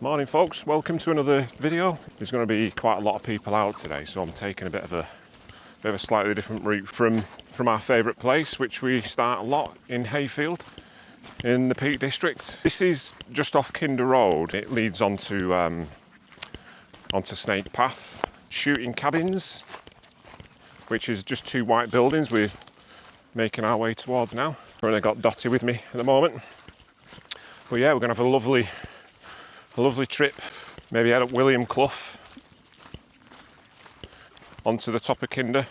Morning folks, welcome to another video. There's going to be quite a lot of people out today, so I'm taking a bit of a slightly different route from our favourite place, which we start a lot in Hayfield in the Peak District. This is just off Kinder Road. It leads onto Snake Path. Shooting Cabins, which is just two white buildings we're making our way towards now. I've only got Dottie with me at the moment. But yeah, we're going to have a lovely trip. Maybe head up William Clough onto the top of Kinder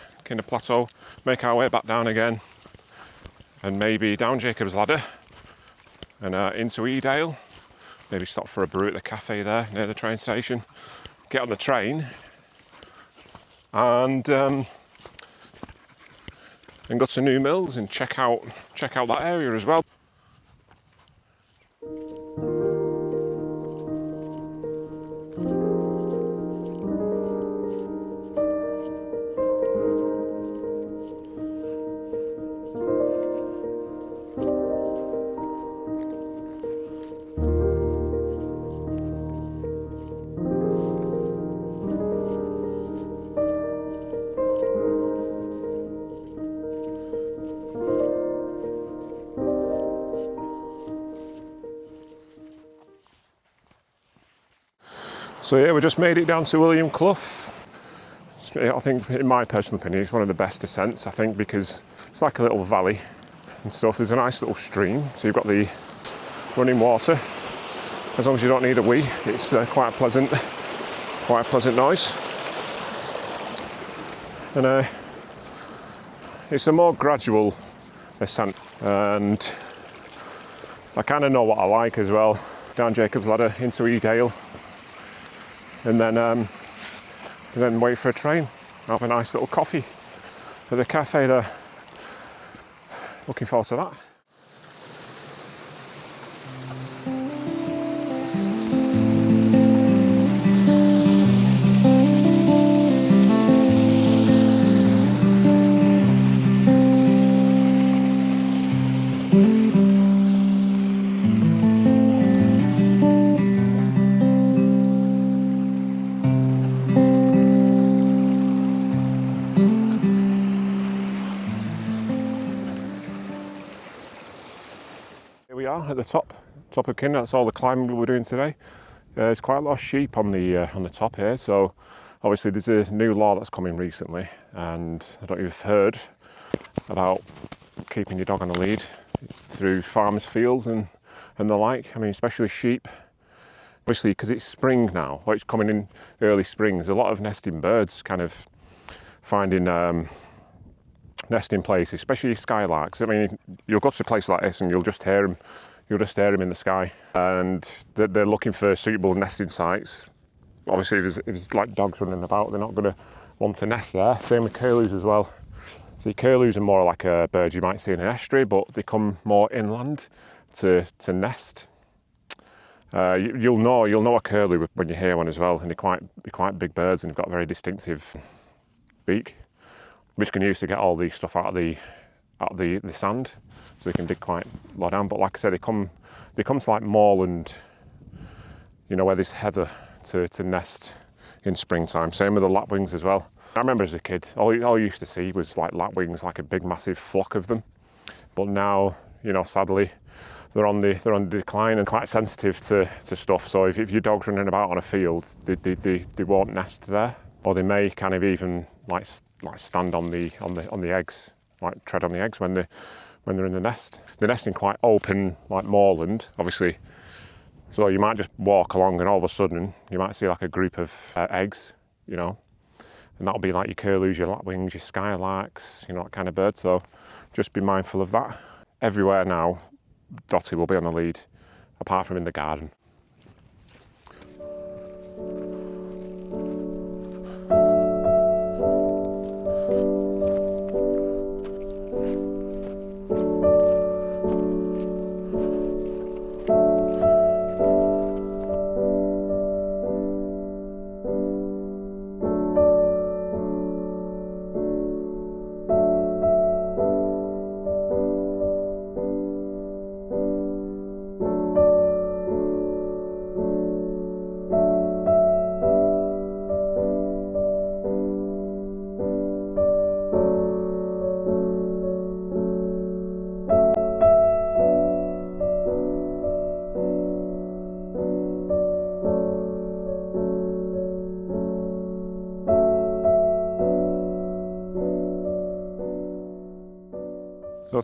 Plateau, make our way back down again, and maybe down Jacob's Ladder and into Edale. Maybe stop for a brew at the cafe there near the train station. Get on the train and go to New Mills and check out that area as well. So yeah, we just made it down to William Clough. I think, in my personal opinion, it's one of the best descents, I think, because it's like a little valley and stuff. There's a nice little stream, so you've got the running water. As long as you don't need a wee, it's quite a pleasant noise. And it's a more gradual ascent, and I kind of know what I like as well. Down Jacob's Ladder into Edale, and then wait for a train. Have a nice little coffee at the cafe there. Looking forward to that. Here we are at the top of Kinder. That's all the climbing we were doing today. There's quite a lot of sheep on the top here, so obviously there's a new law that's come in recently, and I don't know if you've heard about keeping your dog on a lead through farmers' fields and the like. I mean, especially sheep. Obviously, because it's spring now, or it's coming in early spring, there's a lot of nesting birds kind of finding nesting places, especially skylarks. I mean, you'll go to a place like this and you'll just hear them in the sky, and they're looking for suitable nesting sites. Obviously, if there's like dogs running about, they're not going to want to nest there. Same with curlews as well. So curlews are more like a bird you might see in an estuary, but they come more inland to nest. You'll know a curlew when you hear one as well, and they're quite big birds, and they've got a very distinctive beak, which can use to get all the stuff out of the sand, so they can dig quite low down. But like I said, they come to like moorland, you know, where there's heather to nest in springtime. Same with the lapwings as well. I remember as a kid, all you used to see was like lapwings, like a big massive flock of them. But now, you know, sadly, they're on the decline and quite sensitive to stuff. So if your dog's running about on a field, they won't nest there, or they may kind of even like stand on the eggs, like tread on the eggs when they're in the nest. They're nesting quite open, like moorland, obviously. So you might just walk along and all of a sudden you might see like a group of eggs, you know, and that'll be like your curlews, your lapwings, your skylarks, you know, that kind of bird. So just be mindful of that. Everywhere now, Dottie will be on the lead, apart from in the garden.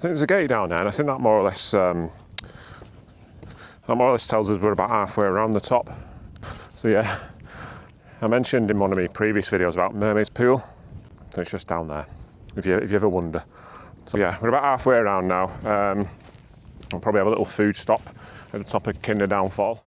think there's a gate down there, and I think that more or less tells us we're about halfway around the top. So yeah, I mentioned in one of my previous videos about Mermaid's Pool, so it's just down there, if you ever wonder. So yeah, we're about halfway around now. I'll probably have a little food stop at the top of Kinder Downfall.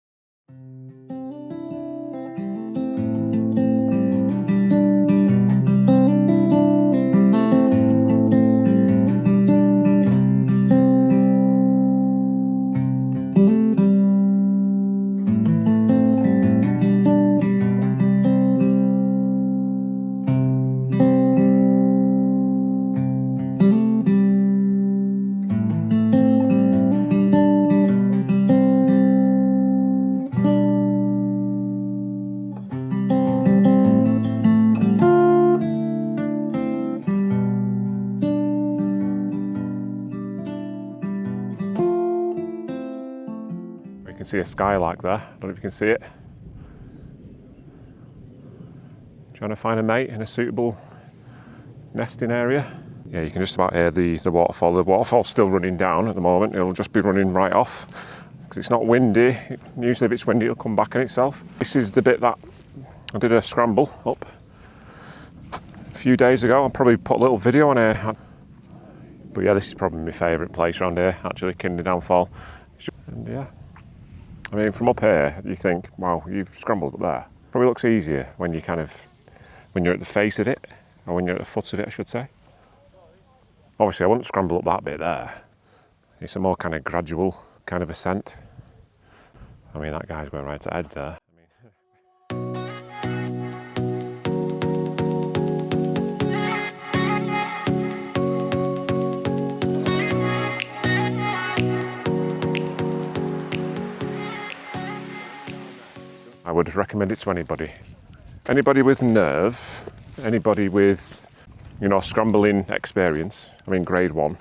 You can see a skylark there, I don't know if you can see it. Trying to find a mate in a suitable nesting area. Yeah, you can just about hear the waterfall. The waterfall's still running down at the moment. It'll just be running right off because it's not windy. Usually if it's windy it'll come back on itself. This is the bit that I did a scramble up a few days ago. I'll probably put a little video on here. But yeah, this is probably my favourite place around here, actually, Kinder Downfall. And yeah, I mean, from up here, you think, wow, you've scrambled up there. Probably looks easier when you're at the face of it, or when you're at the foot of it, I should say. Obviously, I wouldn't scramble up that bit there. It's a more kind of gradual kind of ascent. I mean, that guy's going right to Ed there. I would recommend it to anybody. Anybody with nerve, anybody with, scrambling experience. I mean, grade 1. You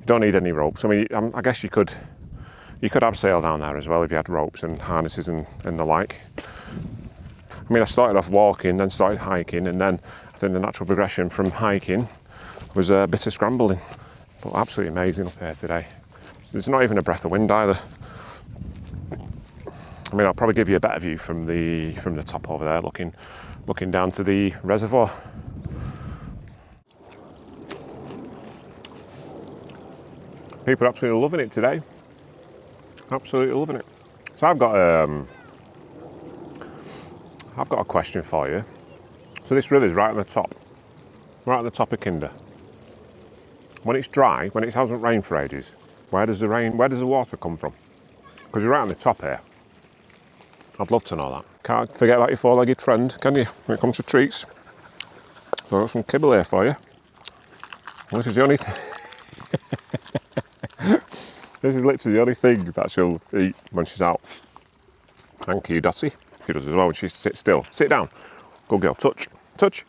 don't need any ropes. I mean, I guess you could abseil down there as well if you had ropes and harnesses and the like. I mean, I started off walking, then started hiking, and then I think the natural progression from hiking was a bit of scrambling. But absolutely amazing up here today. There's not even a breath of wind either. I mean, I'll probably give you a better view from the top over there, looking down to the reservoir. People are absolutely loving it today. Absolutely loving it. So I've got a question for you. So this river's right at the top of Kinder. When it's dry, when it hasn't rained for ages, where does the water come from? Because you're right on the top here. I'd love to know that. Can't forget about your four-legged friend, can you, when it comes to treats? So I've got some kibble here for you. Well, this is the only this is literally the only thing that she'll eat when she's out. Thank you, Dottie. She does as well when she sits still. Sit down. Good girl. Touch. Touch.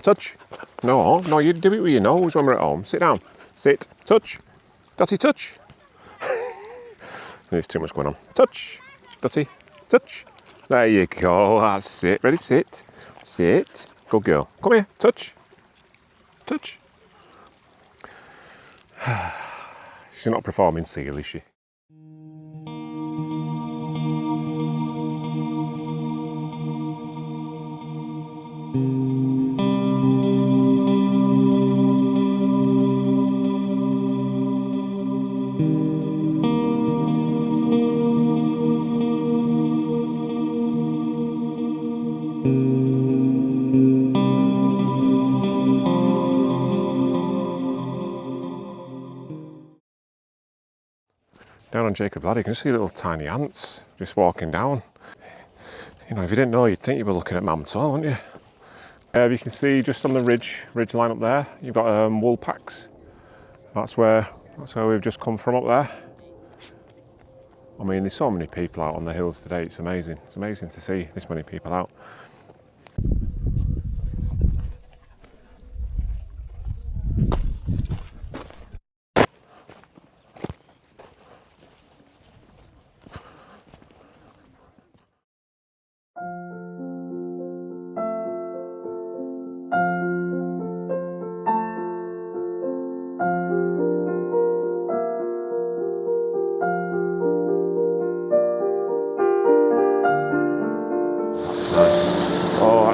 Touch. No, you do it with your nose when we're at home. Sit down. Sit. Touch. Dottie, touch. There's too much going on. Touch. Dottie, touch. There you go, that's it. Ready, sit. Sit. Good girl. Come here, touch. Touch. She's not performing seal, is she? Down on Jacob's Ladder, you can see little tiny ants just walking down. If you didn't know, you'd think you were looking at Mamtor, wouldn't you? You can see just on the ridge line up there, you've got wool packs. That's where we've just come from up there. I mean, there's so many people out on the hills today. It's amazing. It's amazing to see this many people out.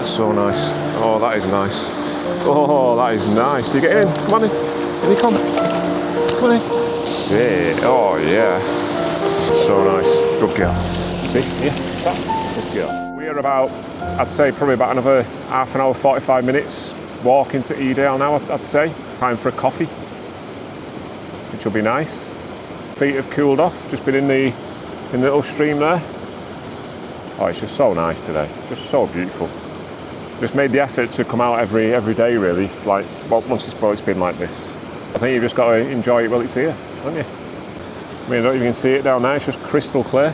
that's so nice. Oh, that is nice. Oh, that is nice. You get in? Come on in. In you come. Come on in. Sit. Oh, yeah. So nice. Good girl. See? Yeah. Good girl. We are about, I'd say, probably about another half an hour, 45 minutes walk into Edale now, I'd say. Time for a coffee, which will be nice. Feet have cooled off. Just been in the little stream there. Oh, it's just so nice today. Just so beautiful. Just made the effort to come out every day, really. Like, well, once it's been like this. I think you've just got to enjoy it while it's here, haven't you? I mean, I don't know if you can see it down there. It's just crystal clear.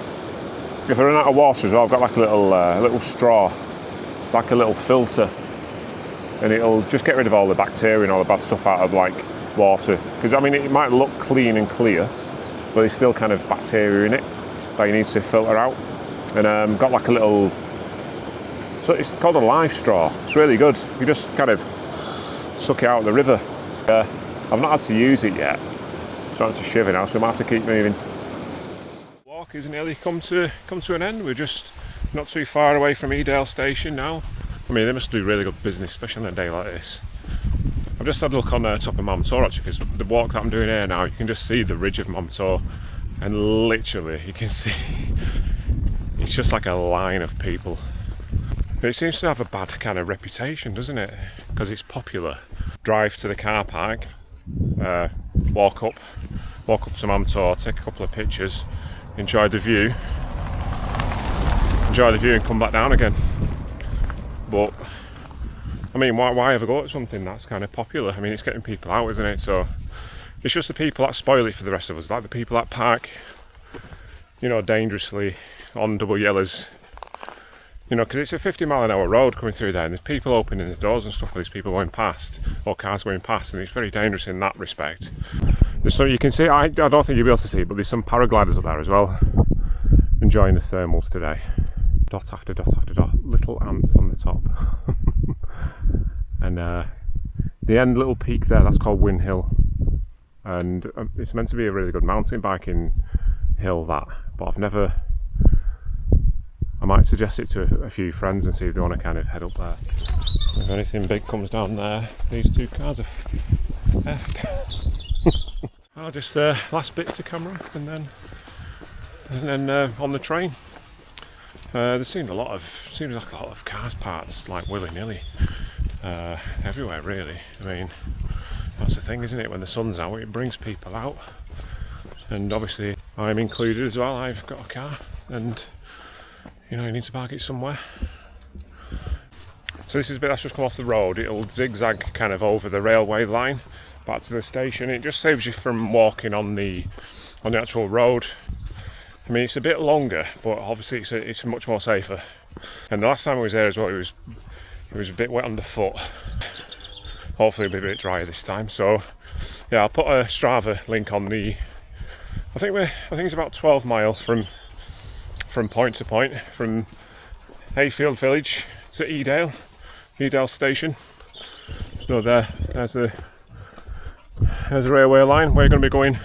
If I run out of water as well, I've got like a little straw. It's like a little filter, and it'll just get rid of all the bacteria and all the bad stuff out of like water. Because I mean, it might look clean and clear, but there's still kind of bacteria in it that you need to filter out. And got like a little, so it's called a live straw. It's really good. You just kind of suck it out of the river. I've not had to use it yet. It's starting to shiver now, so we might have to keep moving. Walk is nearly come to an end. We're just not too far away from Edale station now. I mean, they must do really good business, especially on a day like this. I've just had a look on the top of Mount Tor actually, because the walk that I'm doing here now, you can just see the ridge of Mount Tor, and literally you can see it's just like a line of people. But it seems to have a bad kind of reputation, doesn't it? Because it's popular. Drive to the car park, walk up to Mount Tor, take a couple of pictures, enjoy the view and come back down again. But I mean, why ever go to something that's kind of popular? I mean, it's getting people out, isn't it? So it's just the people that spoil it for the rest of us, like the people that park, you know, dangerously on double yellows, you know, because it's a 50-mile-an-hour road coming through there, and there's people opening the doors and stuff, with these people going past, or cars going past, and it's very dangerous in that respect. So you can see, I don't think you'll be able to see it, but there's some paragliders up there as well, enjoying the thermals today. Dot after dot after dot, little ants on the top. And the end little peak there, that's called Win Hill, and it's meant to be a really good mountain biking hill, that, but I've never. I might suggest it to a few friends and see if they want to kind of head up there. If anything big comes down there, these two cars are effed. I'll just last bit to camera, and then on the train. There seems like a lot of cars parked like willy-nilly everywhere, really. I mean, that's the thing, isn't it? When the sun's out, it brings people out, and obviously I'm included as well. I've got a car, and you know, you need to park it somewhere. So this is a bit that's just come off the road. It'll zigzag kind of over the railway line back to the station. It just saves you from walking on the actual road. I mean, it's a bit longer, but obviously it's much more safer. And the last time I was there as well, it was a bit wet underfoot. Hopefully it'll be a bit drier this time. So yeah, I'll put a Strava link on the. I think it's about 12 mile from point to point, from Hayfield village to Edale station. So there's the railway line. We're going to be going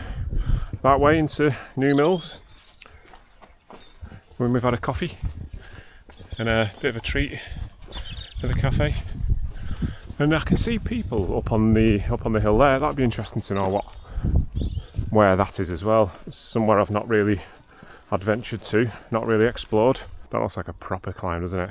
that way into New Mills when we've had a coffee and a bit of a treat at the cafe. And I can see people up on the hill there. That'd be interesting to know where that is as well. It's somewhere I've not really adventured to, not really explored. That looks like a proper climb, doesn't it?